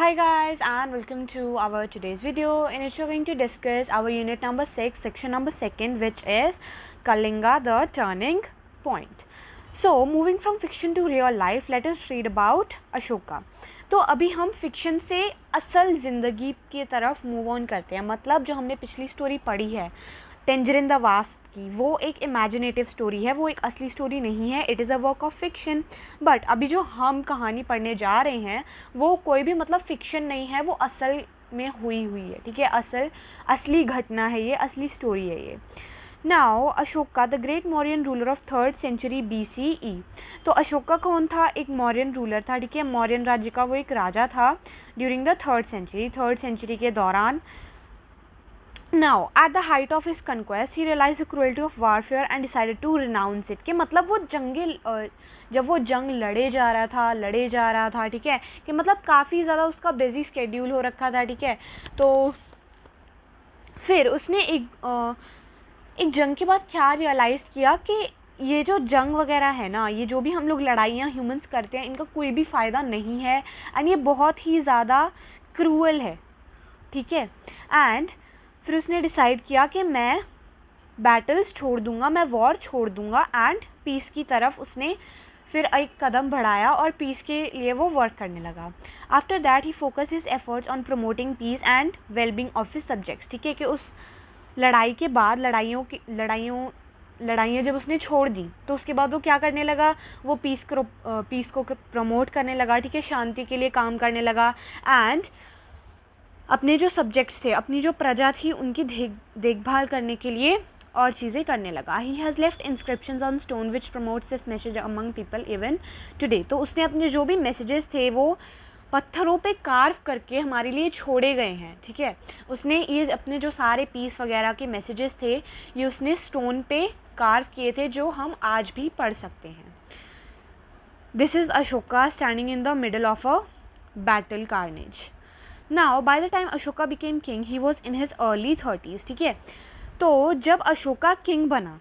Hi guys and welcome to our today's video in which we are going to discuss our unit number 6 section number 2 which is Kalinga the turning point. So moving from fiction to real life, let us read about Ashoka. तो अभी हम fiction से असल ज़िंदगी की तरफ move on करते हैं. मतलब जो हमने पिछली स्टोरी पढ़ी है टेंजरिन द वास्प की, वो एक इमेजिनेटिव स्टोरी है, वो एक असली स्टोरी नहीं है. It is a work of fiction. But अभी जो हम कहानी पढ़ने जा रहे हैं वो कोई भी मतलब फिक्शन नहीं है, वो असल में हुई है. ठीक है, असली घटना है ये, असली स्टोरी है ये. Now Ashoka the great Mauryan ruler of 3rd century BCE. तो अशोका कौन था? एक मौर्यन रूलर था. ठीक है, मौर्यन राज्य का वो एक राजा था ड्यूरिंग द 3rd century के दौरान. Now at the height of his conquest he realized the cruelty of warfare and decided to renounce it. कि मतलब वो जब वो जंग लड़े जा रहा था ठीक है, कि मतलब काफ़ी ज़्यादा उसका बिजी स्केड्यूल हो रखा था. ठीक है, तो फिर उसने एक जंग के बाद क्या रियलाइज़ किया कि ये जो जंग वगैरह है ना, ये जो भी हम लोग लड़ाइयाँ ह्यूमंस करते हैं, इनका कोई भी फ़ायदा नहीं है एंड ये बहुत ही ज़्यादा क्रूअल है. ठीक है, एंड फिर उसने डिसाइड किया कि मैं बैटल्स छोड़ दूंगा, मैं वॉर छोड़ दूंगा एंड पीस की तरफ उसने फिर एक कदम बढ़ाया और पीस के लिए वो वर्क करने लगा. After that he focus his efforts on promoting peace and wellbeing of his subjects. ठीक है, कि उस लड़ाई के बाद लड़ाइयाँ जब उसने छोड़ दी तो उसके बाद वो क्या करने लगा, वो पीस को प्रमोट करने लगा. ठीक है, शांति के लिए काम करने लगा एंड अपने जो सब्जेक्ट्स थे, अपनी जो प्रजा थी, उनकी देखभाल करने के लिए और चीज़ें करने लगा. He has left inscriptions on stone which promotes this message among people even today. तो उसने अपने जो भी मैसेजेस थे वो पत्थरों पे कार्व करके हमारे लिए छोड़े गए हैं. ठीक है, उसने ये अपने जो सारे पीस वगैरह के मैसेजेस थे ये उसने स्टोन पे कार्व किए थे, जो हम आज भी पढ़ सकते हैं. This is Ashoka standing in the middle of a battle carnage. Now by the time Ashoka became king he was in his early 30s. ठीक है, तो जब अशोका किंग बना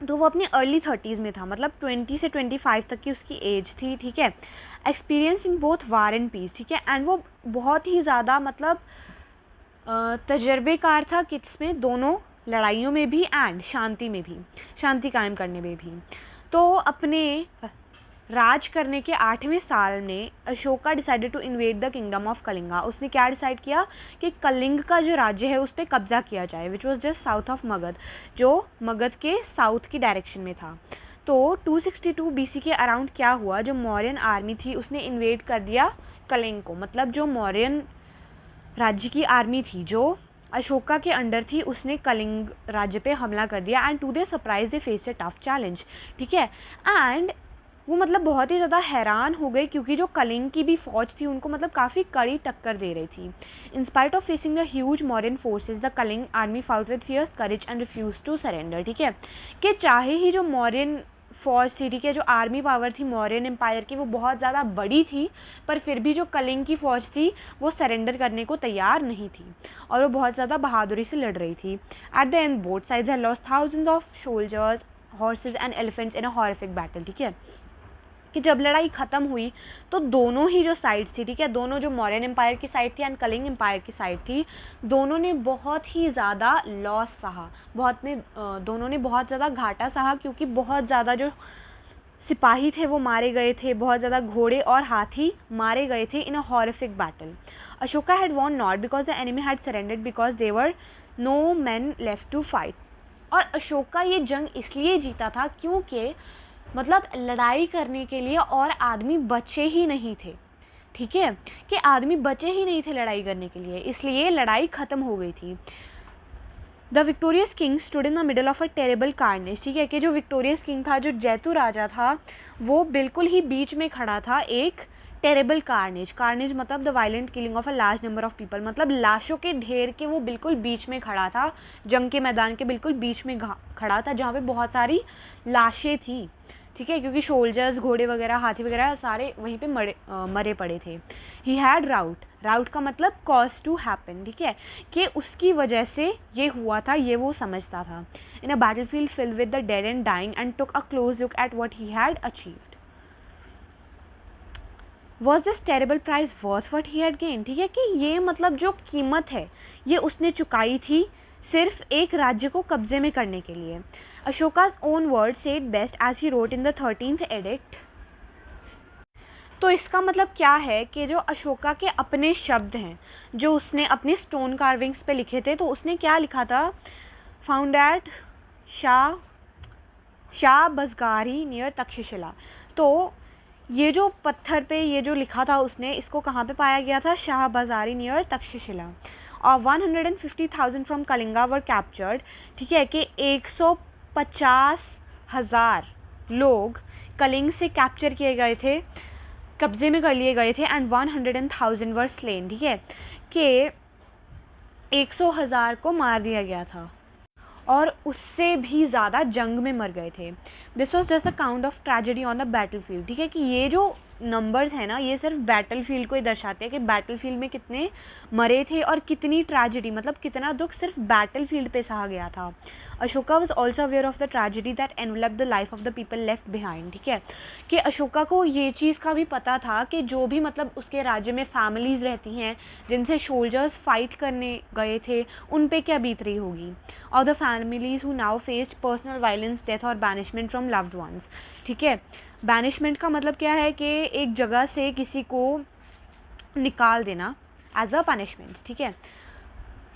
तो वो अपनी अर्ली 30s में था, मतलब 20 से 25 तक की उसकी एज थी. ठीक है, experience in both war and peace. ठीक है, एंड वो बहुत ही ज़्यादा मतलब तजर्बेकार था किसमें, दोनों लड़ाइयों में भी एंड शांति कायम करने में भी. तो अपने राज करने के 8वें साल में Ashoka decided to invade the kingdom of Kalinga. उसने क्या डिसाइड किया कि कलिंग का जो राज्य है उस पर कब्जा किया जाए, which was just south of Magadh, जो मगध के साउथ की डायरेक्शन में था. तो 262 BC के अराउंड क्या हुआ, जो मौर्यन आर्मी थी उसने इन्वेड कर दिया कलिंग को. मतलब जो मौर्यन राज्य की आर्मी थी जो अशोका के अंडर थी, उसने कलिंग राज्य पे हमला कर दिया and to their surprise they faced a tough challenge. ठीक है, एंड वो मतलब बहुत ही ज़्यादा हैरान हो गए क्योंकि जो कलिंग की भी फ़ौज थी उनको मतलब काफ़ी कड़ी टक्कर दे रही थी. In spite of facing the huge Mauryan forces the Kalinga army fought with fierce courage and refuse to surrender. ठीक है, कि चाहे ही जो मौर्यन फौज थी, ठीक है, जो आर्मी पावर थी मौर्यन एम्पायर की वो बहुत ज़्यादा बड़ी थी, पर फिर भी जो कलिंग की फ़ौज थी वो सरेंडर करने को तैयार नहीं थी और वो बहुत ज़्यादा बहादुरी से लड़ रही थी. At the end both sides had lost thousands of soldiers, horses and elephants in a horrific battle. ठीक है, कि जब लड़ाई ख़त्म हुई तो दोनों ही जो साइड्स थी, ठीक है, दोनों जो मौर्यन एम्पायर की साइड थी एंड कलिंग एम्पायर की साइड थी, दोनों ने बहुत ही ज़्यादा लॉस सहा, दोनों ने बहुत ज़्यादा घाटा सहा, क्योंकि बहुत ज़्यादा जो सिपाही थे वो मारे गए थे, बहुत ज़्यादा घोड़े और हाथी मारे गए थे in a horrific battle. Ashoka had won not because the enemy had surrendered because they were no man left to fight. और अशोका ये जंग इसलिए जीता था क्योंकि मतलब लड़ाई करने के लिए और आदमी बचे ही नहीं थे. ठीक है, कि आदमी बचे ही नहीं थे लड़ाई करने के लिए, इसलिए लड़ाई ख़त्म हो गई थी. The victorious king stood in the middle of a terrible carnage. ठीक है, कि जो विक्टोरियस किंग था, जो जैतु राजा था, वो बिल्कुल ही बीच में खड़ा था एक टेरेबल कार्नेज मतलब the violent killing of a large number of people. मतलब लाशों के ढेर के वो बिल्कुल बीच में खड़ा था, जंग के मैदान के बिल्कुल बीच में खड़ा था, जहाँ पे बहुत सारी लाशें थी. ठीक है, क्योंकि सोल्जर्स, घोड़े वगैरह, हाथी वगैरह सारे वहीं पे मरे पड़े थे. ही हैड राउट का मतलब कॉज टू हैपन. ठीक है, कि उसकी वजह से ये हुआ था, ये वो समझता था. In a battle field filled with the dead and dying and took a close look at what he had achieved. Was this terrible prize worth what he had gain, ठीक है, कि ये मतलब जो कीमत है ये उसने चुकाई थी सिर्फ एक राज्य को कब्जे में करने के लिए। अशोका's own words said best as he wrote in the 13th edict। तो इसका मतलब क्या है कि जो अशोका के अपने शब्द हैं जो उसने अपने स्टोन कार्विंग्स पे लिखे थे, तो उसने क्या लिखा था, found at Shahbazgarhi near Takshashila. तो ये जो पत्थर पे ये जो लिखा था उसने, इसको कहाँ पे पाया गया था, शाह बाज़ारी नियर तक्षशिला। और 150,000 फ्रॉम कलिंगा वर कैप्चर्ड, ठीक है, कि 150,000 लोग कलिंग से कैप्चर किए गए थे, कब्जे में कर लिए गए थे। एंड 100,000 वर स्लेन, ठीक है, कि 100,000 को मार दिया गया था और उससे भी ज़्यादा जंग में मर गए थे। This was just the count of tragedy on the battle field, ठीक है, कि ये जो नंबर्स हैं ना ये सिर्फ बैटल फील्ड को ही दर्शाते हैं कि बैटल फील्ड में कितने मरे थे और कितनी ट्रेजेडी, मतलब कितना दुख सिर्फ बैटल फील्ड पे सहा गया था। Ashoka was also aware of the tragedy that envelope the life of the people left behind, ठीक है, कि अशोका को ये चीज़ का भी पता था कि जो भी मतलब उसके राज्य में फैमिलीज़ रहती हैं जिनसे सोल्जर्स फाइट करने गए थे उन पे क्या बीत रही होगी, और the families who now faced personal violence, death और बैनिशमेंट फ्रॉम लव्ड वंस, ठीक है। बैनिशमेंट का मतलब क्या है कि एक जगह से किसी को निकाल देना एज अ पनिशमेंट, ठीक है।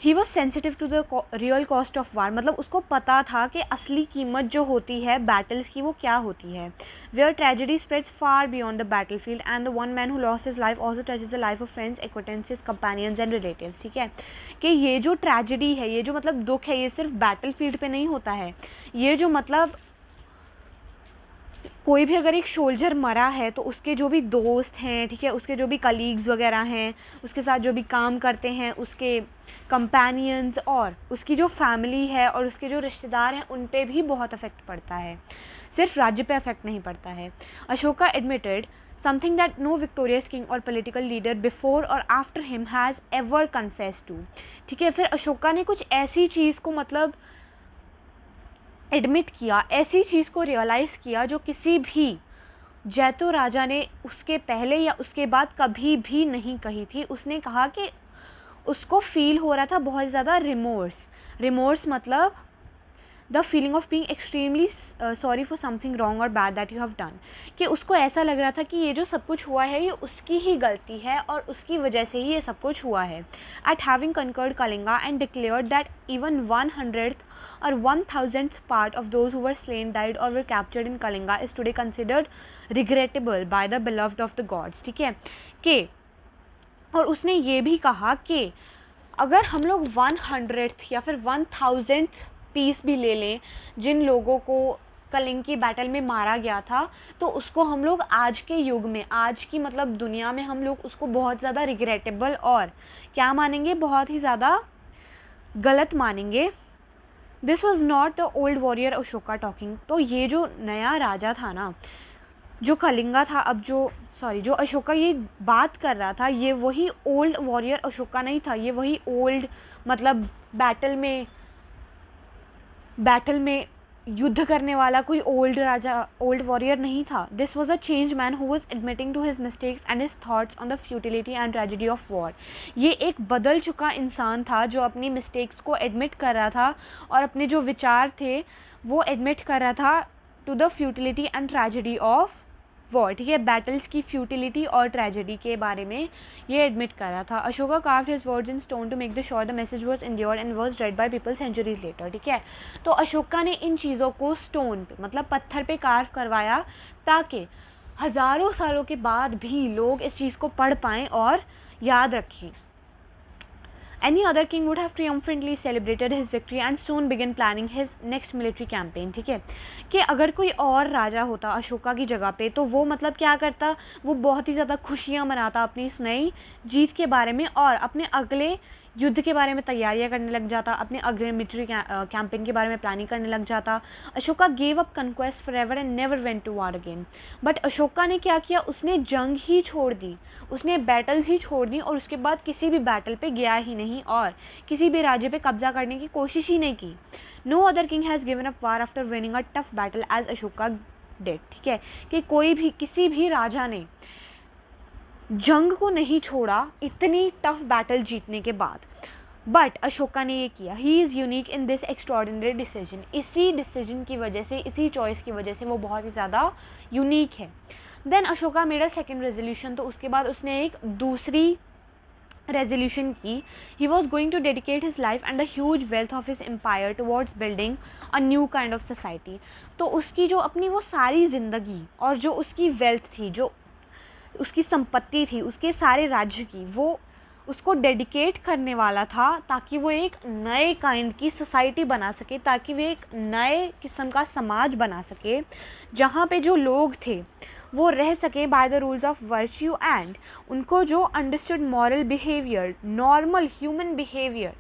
He was sensitive to the real cost of war, मतलब उसको पता था कि असली कीमत जो होती है बैटल्स की वो क्या होती है। Where tragedy spreads far beyond the battle field and the one man who lost his life also touches the life of friends, acquaintances, companions and relatives, ठीक है, कि ये जो ट्रेजेडी है, ये जो मतलब दुख है, ये सिर्फ बैटल फील्ड पे नहीं होता है। ये जो मतलब कोई भी अगर एक सोल्जर मरा है तो उसके जो भी दोस्त हैं, ठीक है, उसके जो भी कलीग्स वगैरह हैं, उसके साथ जो भी काम करते हैं, उसके कंपेनियंस और उसकी जो फैमिली है और उसके जो रिश्तेदार हैं उन पे भी बहुत अफेक्ट पड़ता है, सिर्फ राज्य पे अफेक्ट नहीं पड़ता है। Ashoka admitted something that no victorious king or political leader before or after him has ever confess to, ठीक है। फिर अशोका ने कुछ ऐसी चीज़ को मतलब एडमिट किया, ऐसी चीज़ को रियलाइज़ किया जो किसी भी जैतो राजा ने उसके पहले या उसके बाद कभी भी नहीं कही थी। उसने कहा कि उसको फील हो रहा था बहुत ज़्यादा रिमोर्स मतलब the feeling of being extremely sorry for something wrong और bad that you have done, कि उसको ऐसा लग रहा था कि ये जो सब कुछ हुआ है ये उसकी ही गलती है और उसकी वजह से ही ये सब कुछ हुआ है। Eight having conquered Kalinga and declared that even 100th or 1000th part of those who were slain, died or were captured in Kalinga is today considered regrettable by the beloved of the gods, ठीक है, कि और उसने ये भी कहा कि अगर हम लोग 100th या फिर 1000th पीस भी ले लें जिन लोगों को कलिंग की बैटल में मारा गया था, तो उसको हम लोग आज के युग में, आज की मतलब दुनिया में हम लोग उसको बहुत ज़्यादा रिग्रेटेबल और क्या मानेंगे, बहुत ही ज़्यादा गलत मानेंगे। This was not the old warrior Ashoka talking, तो ये जो नया राजा था ना जो कलिंगा था, अब जो अशोका ये बात कर रहा था, ये वही ओल्ड वॉरियर अशोका नहीं था, ये वही ओल्ड मतलब बैटल में युद्ध करने वाला कोई ओल्ड राजा, ओल्ड वॉरियर नहीं था। This was a change man who was admitting to his mistakes and his thoughts on the futility and tragedy of war. ये एक बदल चुका इंसान था जो अपनी मिस्टेक्स को एडमिट कर रहा था और अपने जो विचार थे वो एडमिट कर रहा था to the futility and tragedy of war, ठीक है, बैटल्स की फ्यूटिलिटी और ट्रेजेडी के बारे में ये एडमिट कर रहा था। Ashoka carved his words in stone to make the sure the message was endured and was read by people centuries later, ठीक है। तो अशोका ने इन चीज़ों को स्टोन पे मतलब पत्थर पे कार्व करवाया ताकि हज़ारों सालों के बाद भी लोग इस चीज़ को पढ़ पाएँ और याद रखें। Any other king would have triumphantly celebrated his victory and soon began planning his next military campaign, ठीक है, कि अगर कोई और राजा होता अशोका की जगह पे तो वो मतलब क्या करता, वो बहुत ही ज़्यादा खुशियाँ मनाता अपनी इस नई जीत के बारे में और अपने अगले युद्ध के बारे में तैयारियां करने लग जाता, अपने अगले मिलिट्री कैंपेन के बारे में प्लानिंग करने लग जाता। Ashoka gave up conquest for ever and never went to war again. But Ashoka ने क्या किया, उसने जंग ही छोड़ दी, उसने बैटल्स ही छोड़ दी और उसके बाद किसी भी बैटल पे गया ही नहीं और किसी भी राज्य पे कब्जा करने की कोशिश ही नहीं की। No other king has given up war after winning a tough battle as Ashoka did, ठीक है, कि कोई भी किसी भी राजा ने जंग को नहीं छोड़ा इतनी टफ बैटल जीतने के बाद, बट अशोका ने ये किया। He is unique in this extraordinary decision. इसी डिसीजन की वजह से, इसी चॉइस की वजह से वो बहुत ही ज़्यादा यूनिक है। Then Ashoka made a second resolution. तो उसके बाद उसने एक दूसरी रेजोल्यूशन की। He was going to dedicate his life and the huge wealth of his empire towards building a new kind of society. तो उसकी जो अपनी वो सारी ज़िंदगी और जो उसकी वेल्थ थी, जो उसकी संपत्ति थी, उसके सारे राज्य की, वो उसको डेडिकेट करने वाला था ताकि वो एक नए काइंड की सोसाइटी बना सके, ताकि वो एक नए किस्म का समाज बना सके जहाँ पे जो लोग थे वो रह सके by the rules of virtue and उनको जो understood moral behaviour, normal human behaviour,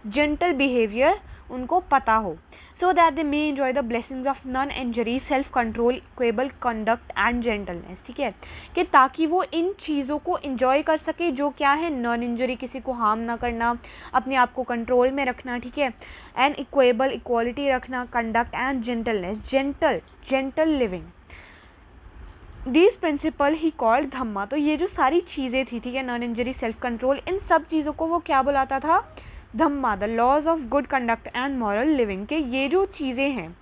gentle behaviour उनको पता हो, so that they may enjoy the blessings of non injury, self control, equal conduct and gentleness. ठीक है, कि ताकि वो इन चीज़ों को इन्जॉय कर सके, जो क्या है, नॉन इंजरी, किसी को हार्म ना करना, अपने आप को कंट्रोल में रखना, ठीक है, एंड इक्वेबल, इक्वालिटी रखना, conduct and gentleness, gentle living. These principle he called Dhamma. तो ये जो सारी चीज़ें थी, ठीक है, नॉन इंजरी, सेल्फ कंट्रोल, इन सब चीज़ों को वो क्या बुलाता था? Dhamma, the laws of good conduct and moral living. के ये जो चीज़ें हैं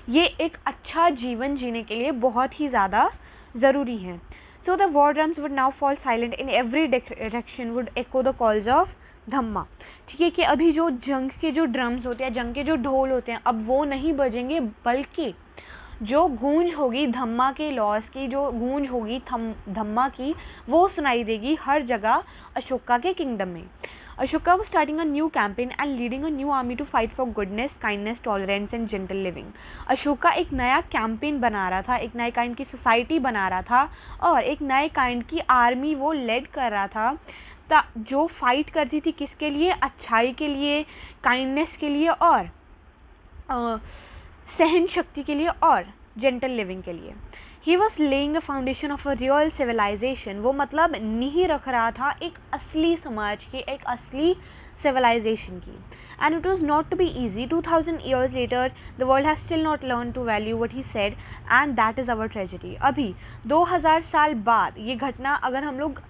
ये एक अच्छा जीवन जीने के लिए बहुत ही ज़्यादा ज़रूरी हैं। So the war drums would now fall silent in every direction, would echo the calls of Dhamma. ठीक है, कि अभी जो जंग के जो ड्रम्स होते हैं, जंग के जो ढोल होते हैं, अब वो नहीं बजेंगे, बल्कि जो गूंज होगी धम्मा के लॉस की, जो गूंज होगी धम्मा की, वो सुनाई देगी हर जगह अशोका के किंगडम में। Ashoka was starting a new campaign and leading a new army to fight for goodness, kindness, tolerance and gentle living. Ashoka एक नया कैंपेन बना रहा था, एक नए काइंड की सोसाइटी बना रहा था और एक नए काइंड की आर्मी वो लेड कर रहा था जो फाइट करती थी किसके लिए? अच्छाई के लिए, काइंडनेस के लिए और सहन शक्ति के लिए और जेंटल लिविंग के लिए। He was laying the foundation of a real civilisation. वो मतलब नींव रख रहा था एक असली समाज की, एक असली सिविलाइजेशन की। And it was not to be easy. 2000 years later the world has still not learn to value what he said and that is our tragedy. अभी 2000 साल बाद ये घटना, अगर हम लोग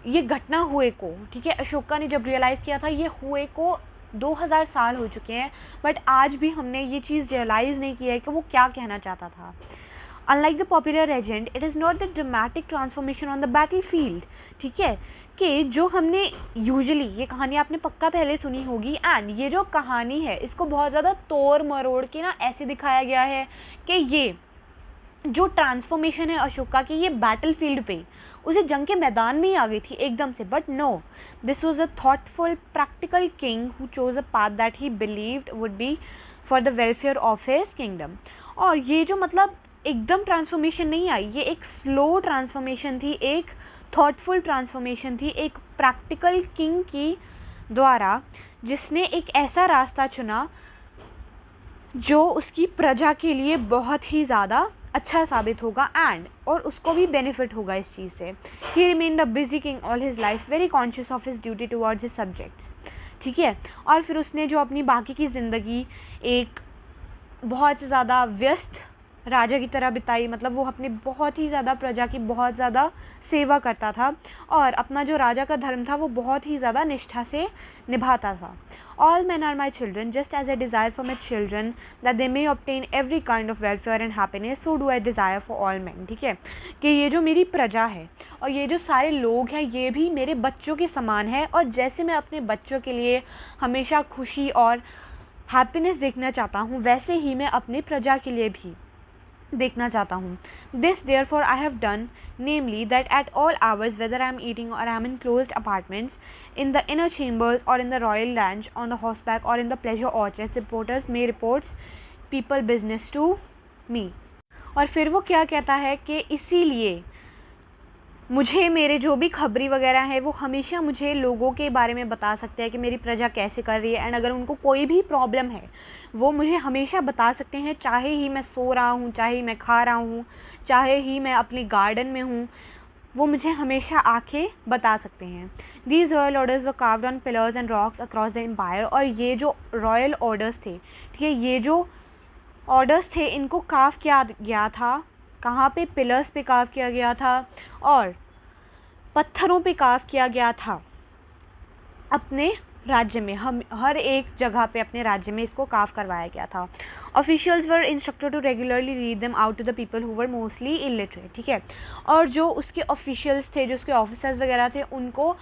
ये घटना हुए को, ठीक है, अशोका ने जब रियलाइज़ किया था, ये हुए को 2000 साल हो चुके हैं, बट आज भी हमने ये चीज़ रियलाइज़ नहीं किया है कि वो क्या कहना चाहता था। Unlike the popular legend, it is not the dramatic transformation on the battlefield. ठीक है, कि जो हमने यूजुअली, ये कहानी आपने पक्का पहले सुनी होगी, एंड ये जो कहानी है इसको बहुत ज़्यादा तोड़ मरोड़ के ना ऐसे दिखाया गया है कि ये जो ट्रांसफॉर्मेशन है अशोका की, ये बैटल फील्ड पे, उसे जंग के मैदान में ही आ गई थी एकदम से। But no, this was a thoughtful practical king who chose a path that he believed would be for the welfare of his kingdom. और ये जो मतलब एकदम ट्रांसफॉर्मेशन नहीं आई, ये एक स्लो ट्रांसफॉर्मेशन थी, एक थॉटफुल ट्रांसफॉर्मेशन थी, एक प्रैक्टिकल किंग की द्वारा, जिसने एक ऐसा रास्ता चुना जो उसकी प्रजा के लिए बहुत ही ज़्यादा अच्छा साबित होगा एंड और उसको भी बेनिफिट होगा इस चीज़ से। ही remained a busy king all his life, very conscious of his duty towards his subjects. ठीक है, और फिर उसने जो अपनी बाकी की ज़िंदगी एक बहुत ज़्यादा व्यस्त राजा की तरह बिताई, मतलब वो अपने बहुत ही ज़्यादा प्रजा की बहुत ज़्यादा सेवा करता था और अपना जो राजा का धर्म था वो बहुत ही ज़्यादा निष्ठा से निभाता था। All men are my children, just as I desire for my children that they may obtain every kind of welfare and happiness, so do I desire for all men. ठीक है, कि ये जो मेरी प्रजा है और ये जो सारे लोग हैं, ये भी मेरे बच्चों के समान है, और जैसे मैं अपने बच्चों के लिए हमेशा खुशी और हैप्पीनेस देखना चाहता हूँ, वैसे ही मैं अपनी प्रजा के लिए भी देखना चाहता हूँ। This therefore I have done, namely that at all hours, whether I am eating or I am in closed apartments, in the inner chambers or in the royal lounge, on the horseback or in the pleasure orchards, the reporters may reports people business to me. और फिर वो क्या कहता है कि इसीलिए मुझे मेरे जो भी खबरी वगैरह है वो हमेशा मुझे लोगों के बारे में बता सकते हैं कि मेरी प्रजा कैसे कर रही है, एंड अगर उनको कोई भी प्रॉब्लम है वो मुझे हमेशा बता सकते हैं, चाहे ही मैं सो रहा हूँ, चाहे ही मैं खा रहा हूँ, चाहे ही मैं अपनी गार्डन में हूँ, वो मुझे हमेशा आके बता सकते हैं। These royal orders were carved on pillars and rocks across the empire. और ये जो रॉयल ऑर्डर्स थे, ठीक है, ये जो ऑर्डर्स थे इनको कार्व किया गया था, कहाँ पे? पिलर्स पे कार्व किया गया था, और पत्थरों पे कार्व किया गया था अपने राज्य में, हम हर एक जगह पे अपने राज्य में इसको कार्व करवाया गया था। Officials were instructed to regularly read them out to the people who were mostly illiterate, ठीक है। और जो उसके ऑफिशियल्स थे, जो उसके ऑफिसर्स वगैरह थे, उनको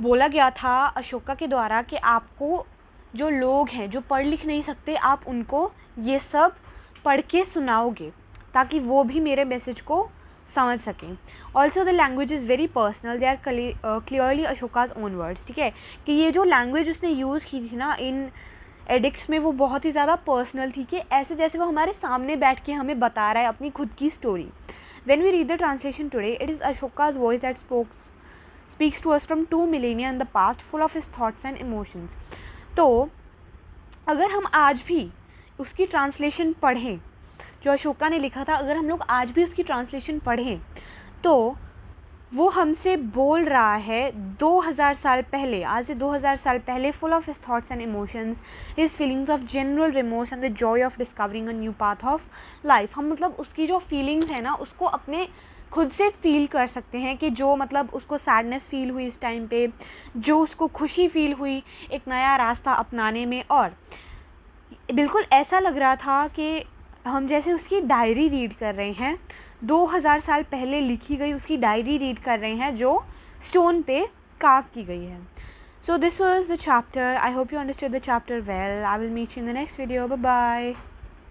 बोला गया था अशोका के द्वारा कि आपको जो लोग हैं जो पढ़ लिख नहीं सकते, आप उनको ये सब पढ़ के सुनाओगे ताकि वो भी मेरे मैसेज को समझ सकें। Also the language is very personal, they are clearly Ashoka's own words, ठीक है। कि ये जो लैंग्वेज उसने यूज़ की थी ना इन एडिक्ट्स में, वो बहुत ही ज़्यादा पर्सनल थी, कि ऐसे जैसे वो हमारे सामने बैठ के हमें बता रहा है अपनी खुद की story. When we read the translation today, it is Ashoka's voice that speaks to us from 2 millennia in the past, full of his thoughts and emotions। तो अगर हम आज भी उसकी ट्रांसलेशन पढ़ें जो अशोका ने लिखा था, अगर हम लोग आज भी उसकी ट्रांसलेशन पढ़ें तो वो हमसे बोल रहा है 2000 साल पहले, आज से 2000 साल पहले, full of his thoughts and emotions, his feelings of general remorse and the Joy of discovering a new path of life. हम मतलब उसकी जो फीलिंग्स है ना उसको अपने खुद से फील कर सकते हैं, कि जो मतलब उसको सैडनेस फील हुई इस टाइम पे, जो उसको खुशी फील हुई एक नया रास्ता अपनाने में। और बिल्कुल ऐसा लग रहा था कि हम जैसे उसकी डायरी रीड कर रहे हैं, 2000 साल पहले लिखी गई उसकी डायरी रीड कर रहे हैं जो स्टोन पे कार्व की गई है। So this was the chapter, I hope you understood the chapter well. I will meet you in the next video, bye bye.